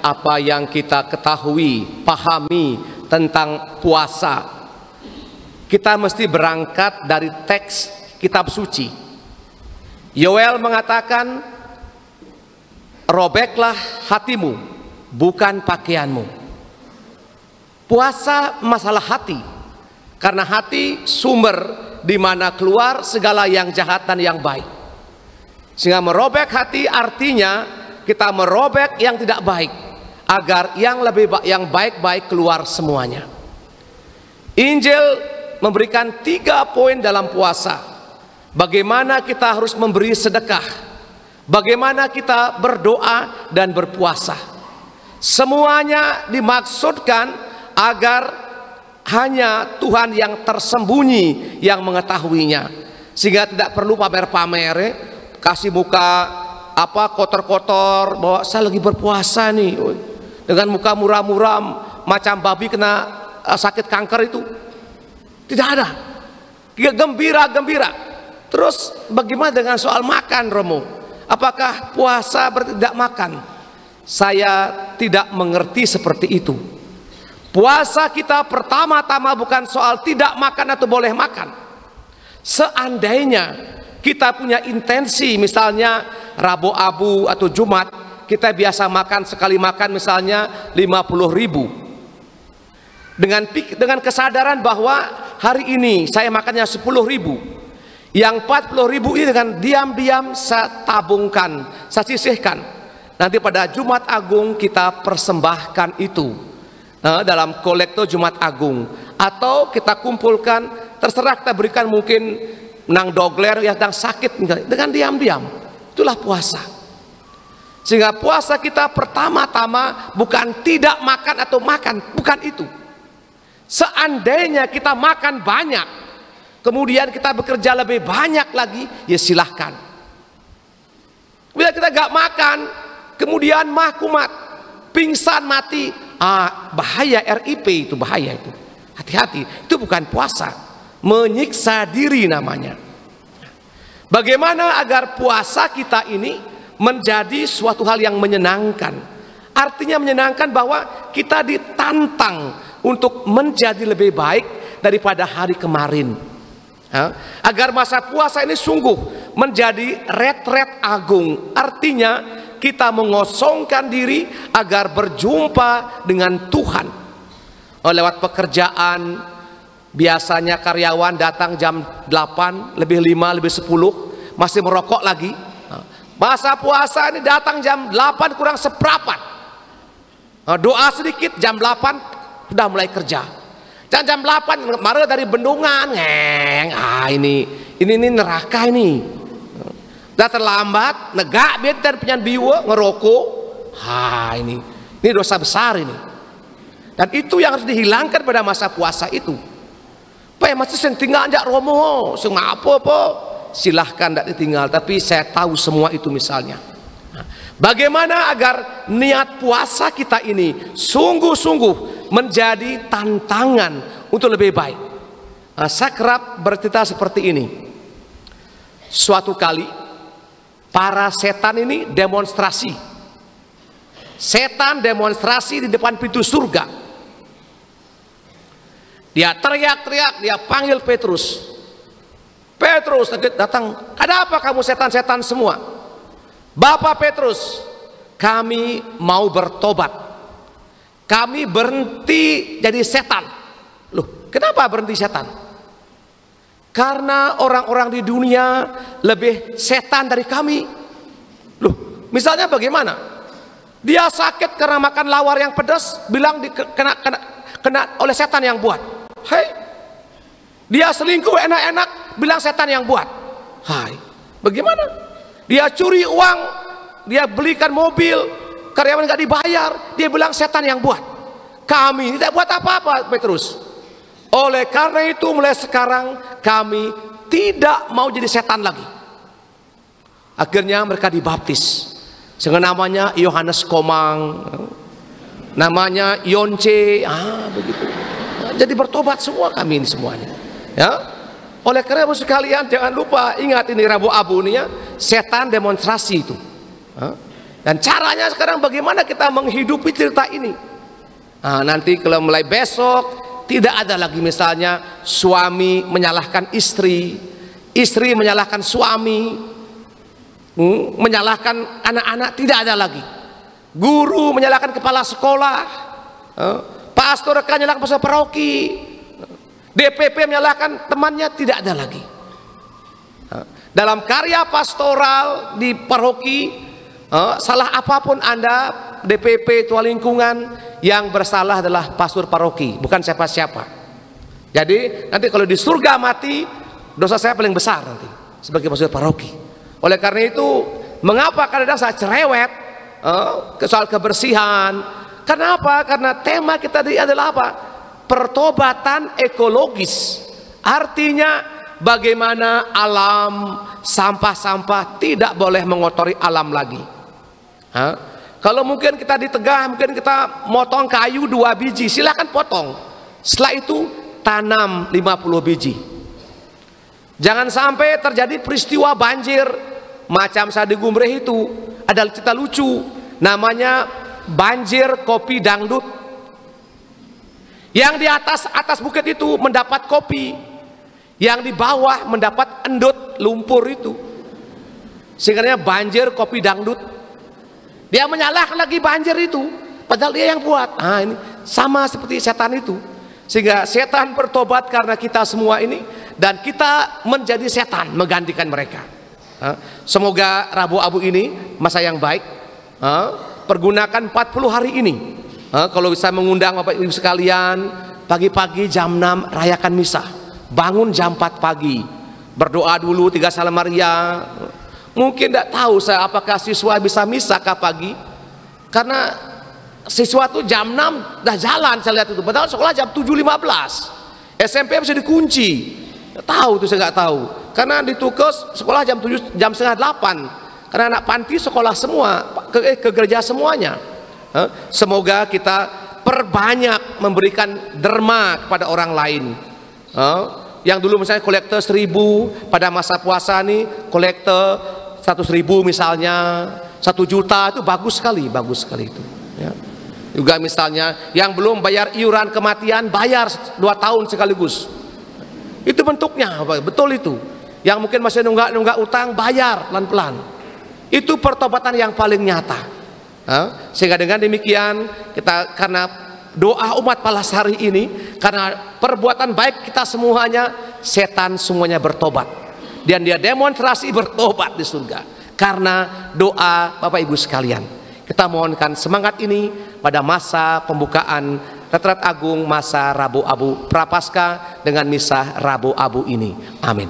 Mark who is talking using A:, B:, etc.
A: apa yang kita ketahui, pahami tentang puasa, kita mesti berangkat dari teks kitab suci. Yoel mengatakan, robeklah hatimu, bukan pakaianmu. Puasa masalah hati, karena hati sumber di mana keluar segala yang jahat dan yang baik. Sehingga merobek hati artinya kita merobek yang tidak baik, agar yang lebih baik, yang baik-baik keluar semuanya. Injil memberikan 3 poin dalam puasa. Bagaimana kita harus memberi sedekah, bagaimana kita berdoa dan berpuasa. Semuanya dimaksudkan agar hanya Tuhan yang tersembunyi yang mengetahuinya, sehingga tidak perlu pamer-pamer, kasih muka apa kotor-kotor bahwa saya lagi berpuasa nih, dengan muka muram-muram macam babi kena sakit kanker. Itu tidak ada. Gembira-gembira. Terus bagaimana dengan soal makan, Romo? Apakah puasa berarti tidak makan? Saya tidak mengerti seperti itu. Puasa kita pertama-tama bukan soal tidak makan atau boleh makan. Seandainya kita punya intensi, misalnya Rabu Abu atau Jumat, kita biasa makan sekali makan misalnya 50.000. Dengan kesadaran bahwa hari ini saya makannya 10.000, yang 40.000 ini dengan diam-diam saya tabungkan, saya sisihkan. Nanti pada Jumat Agung kita persembahkan itu dalam kolektor Jumat Agung, atau kita kumpulkan, terserah, kita berikan mungkin nang dogler yang sedang sakit dengan diam-diam. Itulah puasa. Sehingga puasa kita pertama-tama bukan tidak makan atau makan, bukan itu. Seandainya kita makan banyak, kemudian kita bekerja lebih banyak lagi, ya silahkan. Bila kita gak makan, kemudian mah kumat, pingsan, mati, bahaya. RIP itu bahaya itu. Hati-hati, itu bukan puasa, menyiksa diri namanya. Bagaimana agar puasa kita ini menjadi suatu hal yang menyenangkan? Artinya menyenangkan bahwa kita ditantang untuk menjadi lebih baik daripada hari kemarin. Agar masa puasa ini sungguh menjadi retret agung. Artinya kita mengosongkan diri agar berjumpa dengan Tuhan. Lewat pekerjaan, biasanya karyawan datang jam 8, lebih 5, lebih 10, masih merokok lagi. Masa puasa ini datang jam 8 kurang seperempat. Doa sedikit, jam 8 sudah mulai kerja. Jam 8 marah dari bendungan, ini neraka ini. Udah terlambat, negak benten penyan biwa ngerokok. Ini dosa besar ini. Dan itu yang harus dihilangkan pada masa puasa itu. Pak masih sing tinggal aja Romo, sing apa po? Silahkan tidak ditinggal, tapi saya tahu semua itu misalnya. Bagaimana agar niat puasa kita ini sungguh-sungguh menjadi tantangan untuk lebih baik. Saya kerap bercerita seperti ini. Suatu kali para setan ini demonstrasi. Setan demonstrasi di depan pintu surga. Dia teriak-teriak, dia panggil Petrus. Petrus datang, ada apa kamu setan-setan semua? Bapak Petrus, kami mau bertobat. Kami berhenti jadi setan. Loh, kenapa berhenti setan? Karena orang-orang di dunia lebih setan dari kami. Loh, misalnya bagaimana? Dia sakit karena makan lawar yang pedas, bilang kena oleh setan yang buat. Hei, dia selingkuh enak-enak, bilang setan yang buat. Hai, bagaimana? Dia curi uang, dia belikan mobil, karyawan nggak dibayar, dia bilang setan yang buat. Kami tidak buat apa-apa, Petrus. Oleh karena itu mulai sekarang kami tidak mau jadi setan lagi. Akhirnya mereka dibaptis. Dengan namanya Yohanes Komang, namanya Yonce, begitu. Jadi bertobat semua kami ini semuanya. Ya. Oleh karena itu sekalian jangan lupa ingat ini Rabu Abu nih ya, setan demonstrasi itu. Dan caranya sekarang bagaimana kita menghidupi cerita ini. Nah, nanti kalau mulai besok tidak ada lagi misalnya suami menyalahkan istri, istri menyalahkan suami, menyalahkan anak-anak, tidak ada lagi. Guru menyalahkan kepala sekolah, pastor kan menyalahkan pastor paroki, DPP menyalahkan temannya, tidak ada lagi. Dalam karya pastoral di paroki, salah apapun Anda, DPP, tua lingkungan, yang bersalah adalah pastor paroki, bukan siapa-siapa. Jadi nanti kalau di surga mati, dosa saya paling besar nanti sebagai pastor paroki. Oleh karena itu, mengapa kadang-kadang saya cerewet soal kebersihan? Karena apa? Karena tema kita adalah apa? Pertobatan ekologis. Artinya bagaimana alam, sampah-sampah tidak boleh mengotori alam lagi. Kalau mungkin kita di tengah, mungkin kita motong kayu 2 biji, silakan potong. Setelah itu tanam 50 biji. Jangan sampai terjadi peristiwa banjir macam saya di Gumreh itu. Ada cerita lucu, namanya banjir kopi dangdut. Yang di atas bukit itu mendapat kopi, yang di bawah mendapat endut lumpur itu, sehingga banjir kopi dangdut. Dia menyalahkan lagi banjir itu, padahal dia yang buat. Ini sama seperti setan itu, sehingga setan bertobat karena kita semua ini, dan kita menjadi setan menggantikan mereka. Semoga Rabu Abu ini masa yang baik. Pergunakan 40 hari ini. Kalau bisa mengundang Bapak Ibu sekalian, pagi-pagi jam 6 rayakan misa. Bangun jam 4 pagi, berdoa dulu 3 Salam Maria. Mungkin tidak tahu saya apakah siswa bisa misa ke pagi, karena siswa tuh jam 6 dah jalan, saya lihat itu. Padahal sekolah jam 7.15, SMP bisa dikunci. Tahu tuh saya nggak tahu, karena di Tukes sekolah jam 7, jam setengah 8, karena anak panti sekolah semua ke gereja semuanya. Semoga kita perbanyak memberikan derma kepada orang lain. Yang dulu misalnya kolektor 1.000, pada masa puasa nih kolektor 100.000 misalnya, 1 juta, itu bagus sekali itu. Ya. Juga misalnya yang belum bayar iuran kematian, bayar 2 tahun sekaligus. Itu bentuknya, betul itu. Yang mungkin masih nunggak utang, bayar pelan-pelan. Itu pertobatan yang paling nyata. Sehingga dengan demikian kita, karena doa umat Palas hari ini, karena perbuatan baik kita semuanya, setan semuanya bertobat, dan dia demonstrasi bertobat di surga karena doa Bapak Ibu sekalian. Kita mohonkan semangat ini pada masa pembukaan Retret Agung masa Rabu Abu Prapaskah dengan misa Rabu Abu ini. Amin.